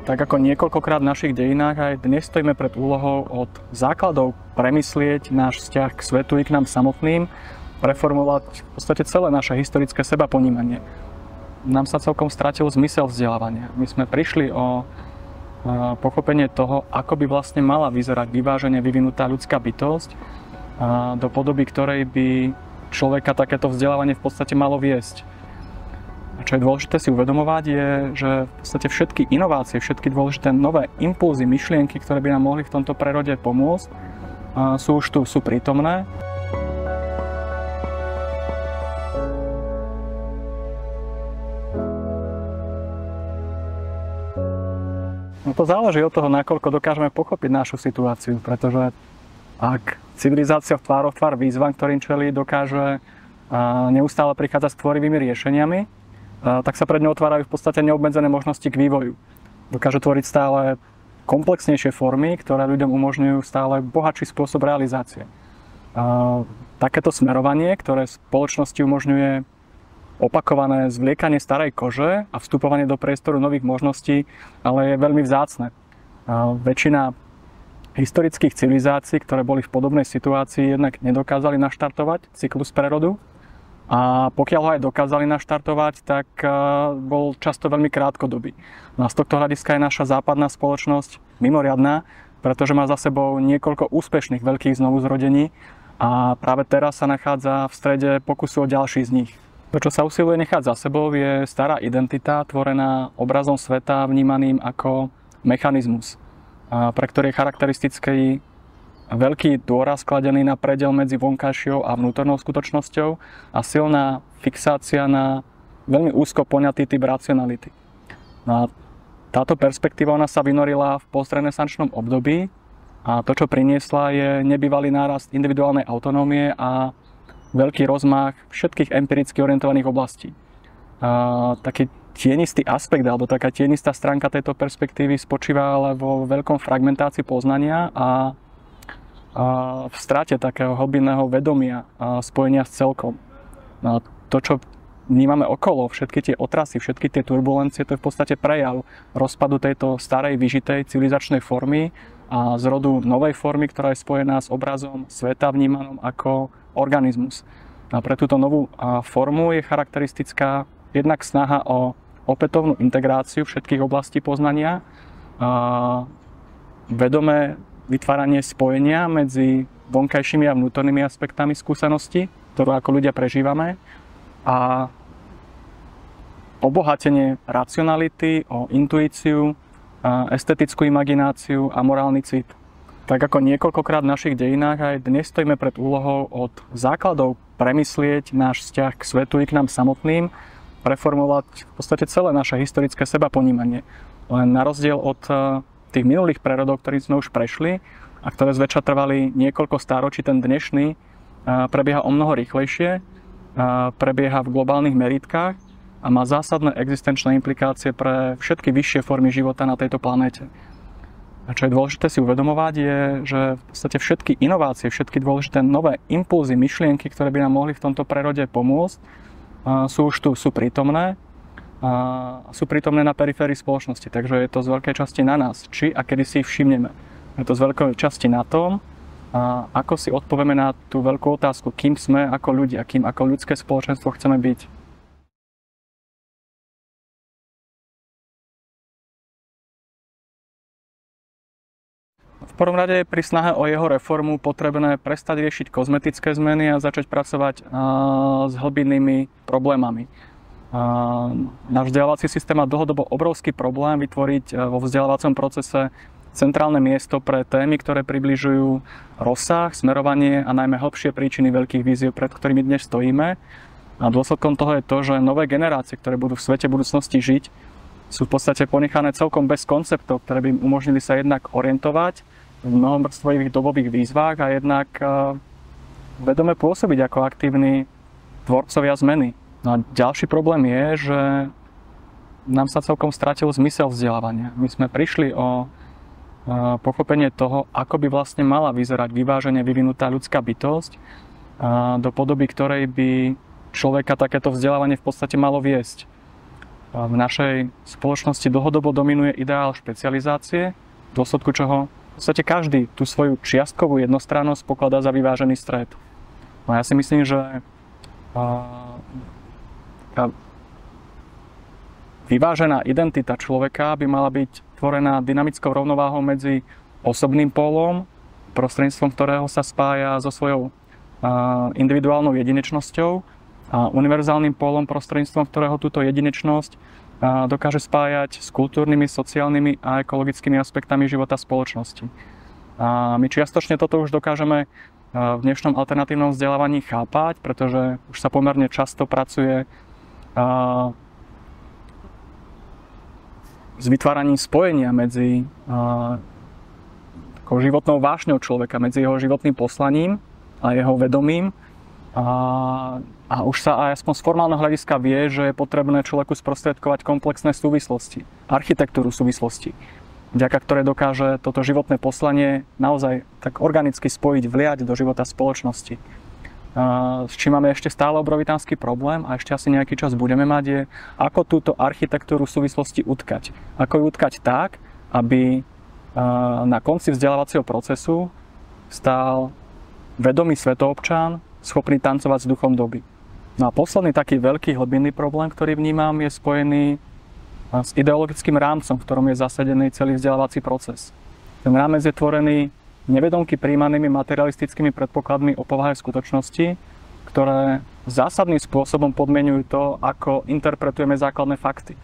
Tak ako niekoľkokrát v našich dejinách, aj dnes stojíme pred úlohou od základov premyslieť náš vzťah k svetu i k nám samotným, preformulovať v podstate celé naše historické sebaponímanie. Nám sa celkom stratil zmysel vzdelávania. My sme prišli o pochopenie toho, ako by vlastne mala vyzerať vyvážene vyvinutá ľudská bytosť, do podoby ktorej by človeka takéto vzdelávanie v podstate malo viesť. A čo je dôležité si uvedomovať je, že v podstate všetky inovácie, všetky dôležité nové impulzy, myšlienky, ktoré by nám mohli v tomto prerode pomôcť, sú už tu, sú prítomné. No to záleží od toho, nakoľko dokážeme pochopiť našu situáciu, pretože ak civilizácia v tvár výzvam, ktorým čelí, dokáže neustále prichádzať s tvorivými riešeniami, tak sa pred ňou otvárajú v podstate neobmedzené možnosti k vývoju. Dokáže tvoriť stále komplexnejšie formy, ktoré ľuďom umožňujú stále bohatší spôsob realizácie. Takéto smerovanie, ktoré spoločnosti umožňuje opakované zvliekanie starej kože a vstupovanie do priestoru nových možností, ale je veľmi vzácne. Väčšina historických civilizácií, ktoré boli v podobnej situácii, jednak nedokázali naštartovať cyklus prerodu. A pokiaľ ho aj dokázali naštartovať, tak bol často veľmi krátkodobý. No a z tohto hľadiska je naša západná spoločnosť mimoriadna, pretože má za sebou niekoľko úspešných veľkých znovuzrodení a práve teraz sa nachádza v strede pokusu o ďalší z nich. To, čo sa usiluje nechať za sebou, je stará identita, tvorená obrazom sveta vnímaným ako mechanizmus, pre ktorý je charakteristický veľký dôraz kladený na prediel medzi vonkajšou a vnútornou skutočnosťou a silná fixácia na veľmi úzko poňatý typ racionality. No a táto perspektíva sa vynorila v postrenesančnom období a to, čo priniesla, je nebývalý nárast individuálnej autonómie a veľký rozmach všetkých empiricky orientovaných oblastí. Taký tienistý aspekt alebo taká tienistá stránka tejto perspektívy spočíva ale vo veľkom fragmentácii poznania a v strate takého hlbinného vedomia a spojenia s celkom. A to, čo vnímame okolo, všetky tie otrasy, všetky tie turbulencie, to je v podstate prejav rozpadu tejto starej, vyžitej civilizačnej formy a zrodu novej formy, ktorá je spojená s obrazom sveta vnímanom ako organizmus. A pre túto novú formu je charakteristická jednak snaha o opätovnú integráciu všetkých oblastí poznania, vedomé vytváranie spojenia medzi vonkajšími a vnútornými aspektami skúsenosti, ktorú ako ľudia prežívame, a obohatenie racionality o intuíciu, estetickú imagináciu a morálny cit. Tak ako niekoľkokrát v našich dejinách, aj dnes stojíme pred úlohou od základov premyslieť náš vzťah k svetu i k nám samotným, preformulovať v podstate celé naše historické sebaponímanie. Len na rozdiel od tých minulých prerodov, ktorých sme už prešli a ktoré zväčša trvali niekoľko stáročí, ten dnešný prebieha o mnoho rýchlejšie, prebieha v globálnych meritkách a má zásadné existenčné implikácie pre všetky vyššie formy života na tejto planéte. A čo je dôležité si uvedomovať je, že v podstate všetky inovácie, všetky dôležité nové impulzy, myšlienky, ktoré by nám mohli v tomto prerode pomôcť, sú už tu, sú prítomné. A sú prítomné na periférii spoločnosti, takže je to z veľkej časti na nás, či a kedy si ich všimneme. Je to z veľkej časti na tom, ako si odpovieme na tú veľkú otázku, kým sme ako ľudia, kým ako ľudské spoločenstvo chceme byť. V prvom rade je pri snahe o jeho reformu potrebné prestať riešiť kozmetické zmeny a začať pracovať s hlbinnými problémami. Náš vzdelávací systém má dlhodobo obrovský problém vytvoriť vo vzdelávacom procese centrálne miesto pre témy, ktoré približujú rozsah, smerovanie a najmä hĺbšie príčiny veľkých víziev, pred ktorými dnes stojíme. A dôsledkom toho je to, že nové generácie, ktoré budú v svete budúcnosti žiť, sú v podstate ponechané celkom bez konceptov, ktoré by im umožnili sa jednak orientovať v mnohovrstvových dobových výzvach a jednak vedome pôsobiť ako aktívni tvorcovia zmeny. No a ďalší problém je, že nám sa celkom stratil zmysel vzdelávania. My sme prišli o pochopenie toho, ako by vlastne mala vyzerať vyvážene vyvinutá ľudská bytosť, do podoby ktorej by človeka takéto vzdelávanie v podstate malo viesť. v našej spoločnosti dlhodobo dominuje ideál špecializácie, v dôsledku čoho v podstate každý tú svoju čiastkovú jednostrannosť pokladá za vyvážený stred. No ja si myslím, že vyvážená identita človeka by mala byť tvorená dynamickou rovnováhou medzi osobným pólom, prostredníctvom ktorého sa spája so svojou individuálnou jedinečnosťou, a univerzálnym pólom, prostredníctvom ktorého túto jedinečnosť dokáže spájať s kultúrnymi, sociálnymi a ekologickými aspektami života spoločnosti. A my čiastočne toto už dokážeme v dnešnom alternatívnom vzdelávaní chápať, pretože už sa pomerne často pracuje s vytváraním spojenia medzi takou životnou vášňou človeka, medzi jeho životným poslaním a jeho vedomím. A už sa aj aspoň z formálneho hľadiska vie, že je potrebné človeku sprostredkovať komplexné súvislosti, architektúru súvislostí, vďaka ktorej dokáže toto životné poslanie naozaj tak organicky spojiť, vliať do života spoločnosti. S čím máme ešte stále obrovitánsky problém a ešte asi nejaký čas budeme mať je, ako túto architektúru súvislosti utkať. Ako ju utkať tak, aby na konci vzdelávacieho procesu stál vedomý svetoobčan, schopný tancovať s duchom doby. No a posledný taký veľký hlbinný problém, ktorý vnímam, je spojený s ideologickým rámcom, v ktorom je zasadený celý vzdelávací proces. Ten rámec je tvorený nevedomky prijímanými materialistickými predpokladmi o povahe skutočnosti, ktoré zásadným spôsobom podmienujú to, ako interpretujeme základné fakty.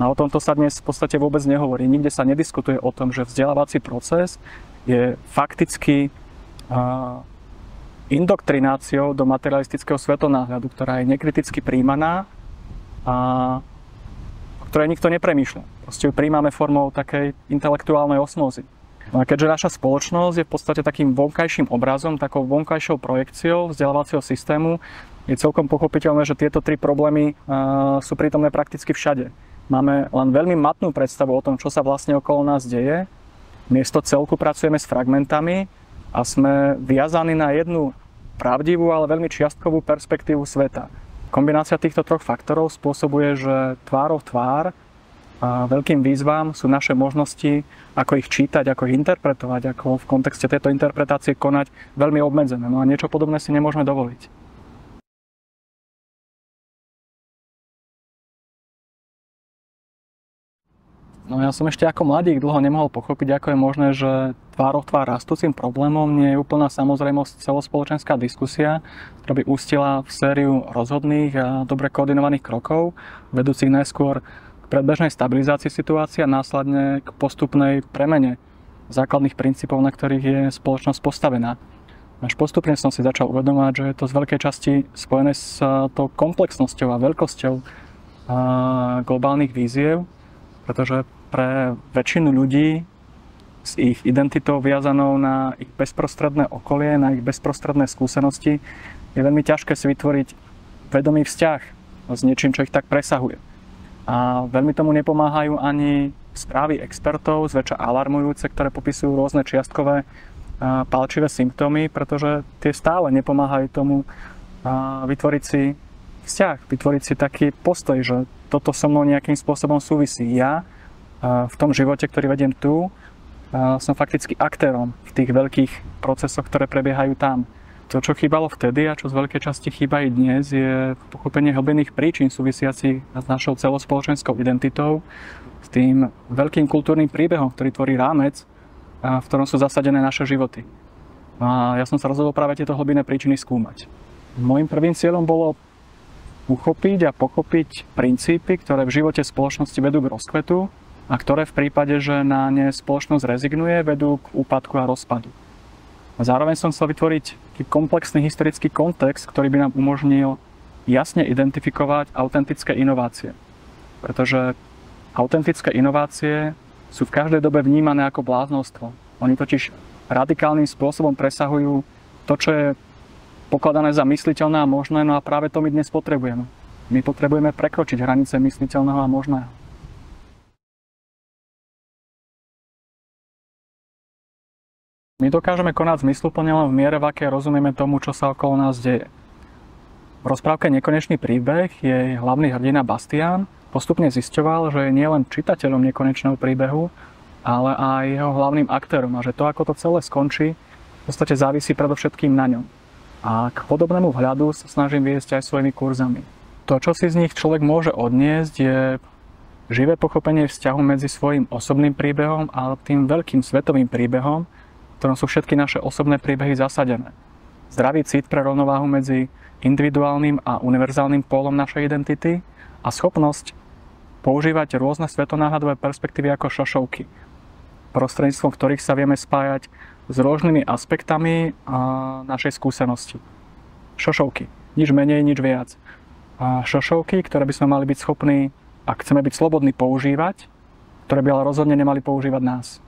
No o tomto sa dnes v podstate vôbec nehovorí. Nikde sa nediskutuje o tom, že vzdelávací proces je fakticky indoktrináciou do materialistického svetonáhľadu, ktorá je nekriticky príjmaná a o ktorej nikto nepremýšľa. Proste ju príjmame formou takej intelektuálnej osmózy. No a keďže naša spoločnosť je v podstate takým vonkajším obrazom, takou vonkajšou projekciou vzdelávacieho systému, je celkom pochopiteľné, že tieto tri problémy sú prítomné prakticky všade. Máme len veľmi matnú predstavu o tom, čo sa vlastne okolo nás deje. Miesto celku pracujeme s fragmentami a sme viazaní na jednu pravdivú, ale veľmi čiastkovú perspektívu sveta. Kombinácia týchto troch faktorov spôsobuje, že tvárou tvár a veľkým výzvam sú naše možnosti, ako ich čítať, ako ich interpretovať, ako v kontexte tejto interpretácie konať veľmi obmedzené. No a niečo podobné si nemôžeme dovoliť. No ja som ešte ako mladík dlho nemohol pochopiť, ako je možné, že tvárou tvár rastúcim problémom nie je úplná samozrejmosť celospoločenská diskusia, ktorá by ústila v sériu rozhodných a dobre koordinovaných krokov, vedúcich najskôr k predbežnej stabilizácii situácie a následne k postupnej premene základných princípov, na ktorých je spoločnosť postavená. Až postupne som si začal uvedomovať, že je to z veľkej časti spojené s tou komplexnosťou a veľkosťou globálnych víziev, pretože pre väčšinu ľudí s ich identitou viazanou na ich bezprostredné okolie, na ich bezprostredné skúsenosti, je veľmi ťažké si vytvoriť vedomý vzťah s niečím, čo ich tak presahuje. A veľmi tomu nepomáhajú ani správy expertov, zväčša alarmujúce, ktoré popisujú rôzne čiastkové palčivé symptómy, pretože tie stále nepomáhajú tomu vytvoriť si vzťah, vytvoriť si taký postoj, že toto so mnou nejakým spôsobom súvisí. Ja v tom živote, ktorý vediem tu, som fakticky aktérom v tých veľkých procesoch, ktoré prebiehajú tam. To, čo chýbalo vtedy a čo z veľkej časti chýba i dnes, je pochopenie hlbinných príčin súvisiacich s našou celospoločenskou identitou, s tým veľkým kultúrnym príbehom, ktorý tvorí rámec, v ktorom sú zasadené naše životy. A ja som sa rozhodol práve tieto hlbinné príčiny skúmať. Mojím prvým cieľom bolo uchopiť a pochopiť princípy, ktoré v živote spoločnosti vedú k rozkvetu a ktoré v prípade, že na ne spoločnosť rezignuje, vedú k úpadku a rozpadu. A zároveň som chcel vytvoriť komplexný historický kontext, ktorý by nám umožnil jasne identifikovať autentické inovácie. Pretože autentické inovácie sú v každej dobe vnímané ako bláznostvo. Oni totiž radikálnym spôsobom presahujú to, čo je pokladané za mysliteľné a možné, no a práve to my dnes potrebujeme. My potrebujeme prekročiť hranice mysliteľného a možného. My dokážeme konať zmysluplne len v miere, v akej rozumieme tomu, čo sa okolo nás deje. V rozprávke Nekonečný príbeh je hlavný hrdina Bastián, postupne zisťoval, že je nielen čitateľom nekonečného príbehu, ale aj jeho hlavným aktérom a že to, ako to celé skončí, v podstate závisí predovšetkým na ňom. A k podobnému vhľadu sa snažím viesť aj svojimi kurzami. To, čo si z nich človek môže odniesť, je živé pochopenie vzťahu medzi svojím osobným príbehom a tým veľkým svetovým príbehom, v ktorom sú všetky naše osobné príbehy zasadené. Zdravý cit pre rovnováhu medzi individuálnym a univerzálnym pólom našej identity a schopnosť používať rôzne svetonáhľadové perspektívy ako šošovky, prostredníctvom ktorých sa vieme spájať s rôznymi aspektami našej skúsenosti. Šošovky. Nič menej, nič viac. Šošovky, ktoré by sme mali byť schopní, ak chceme byť slobodní, používať, ktoré by ale rozhodne nemali používať nás.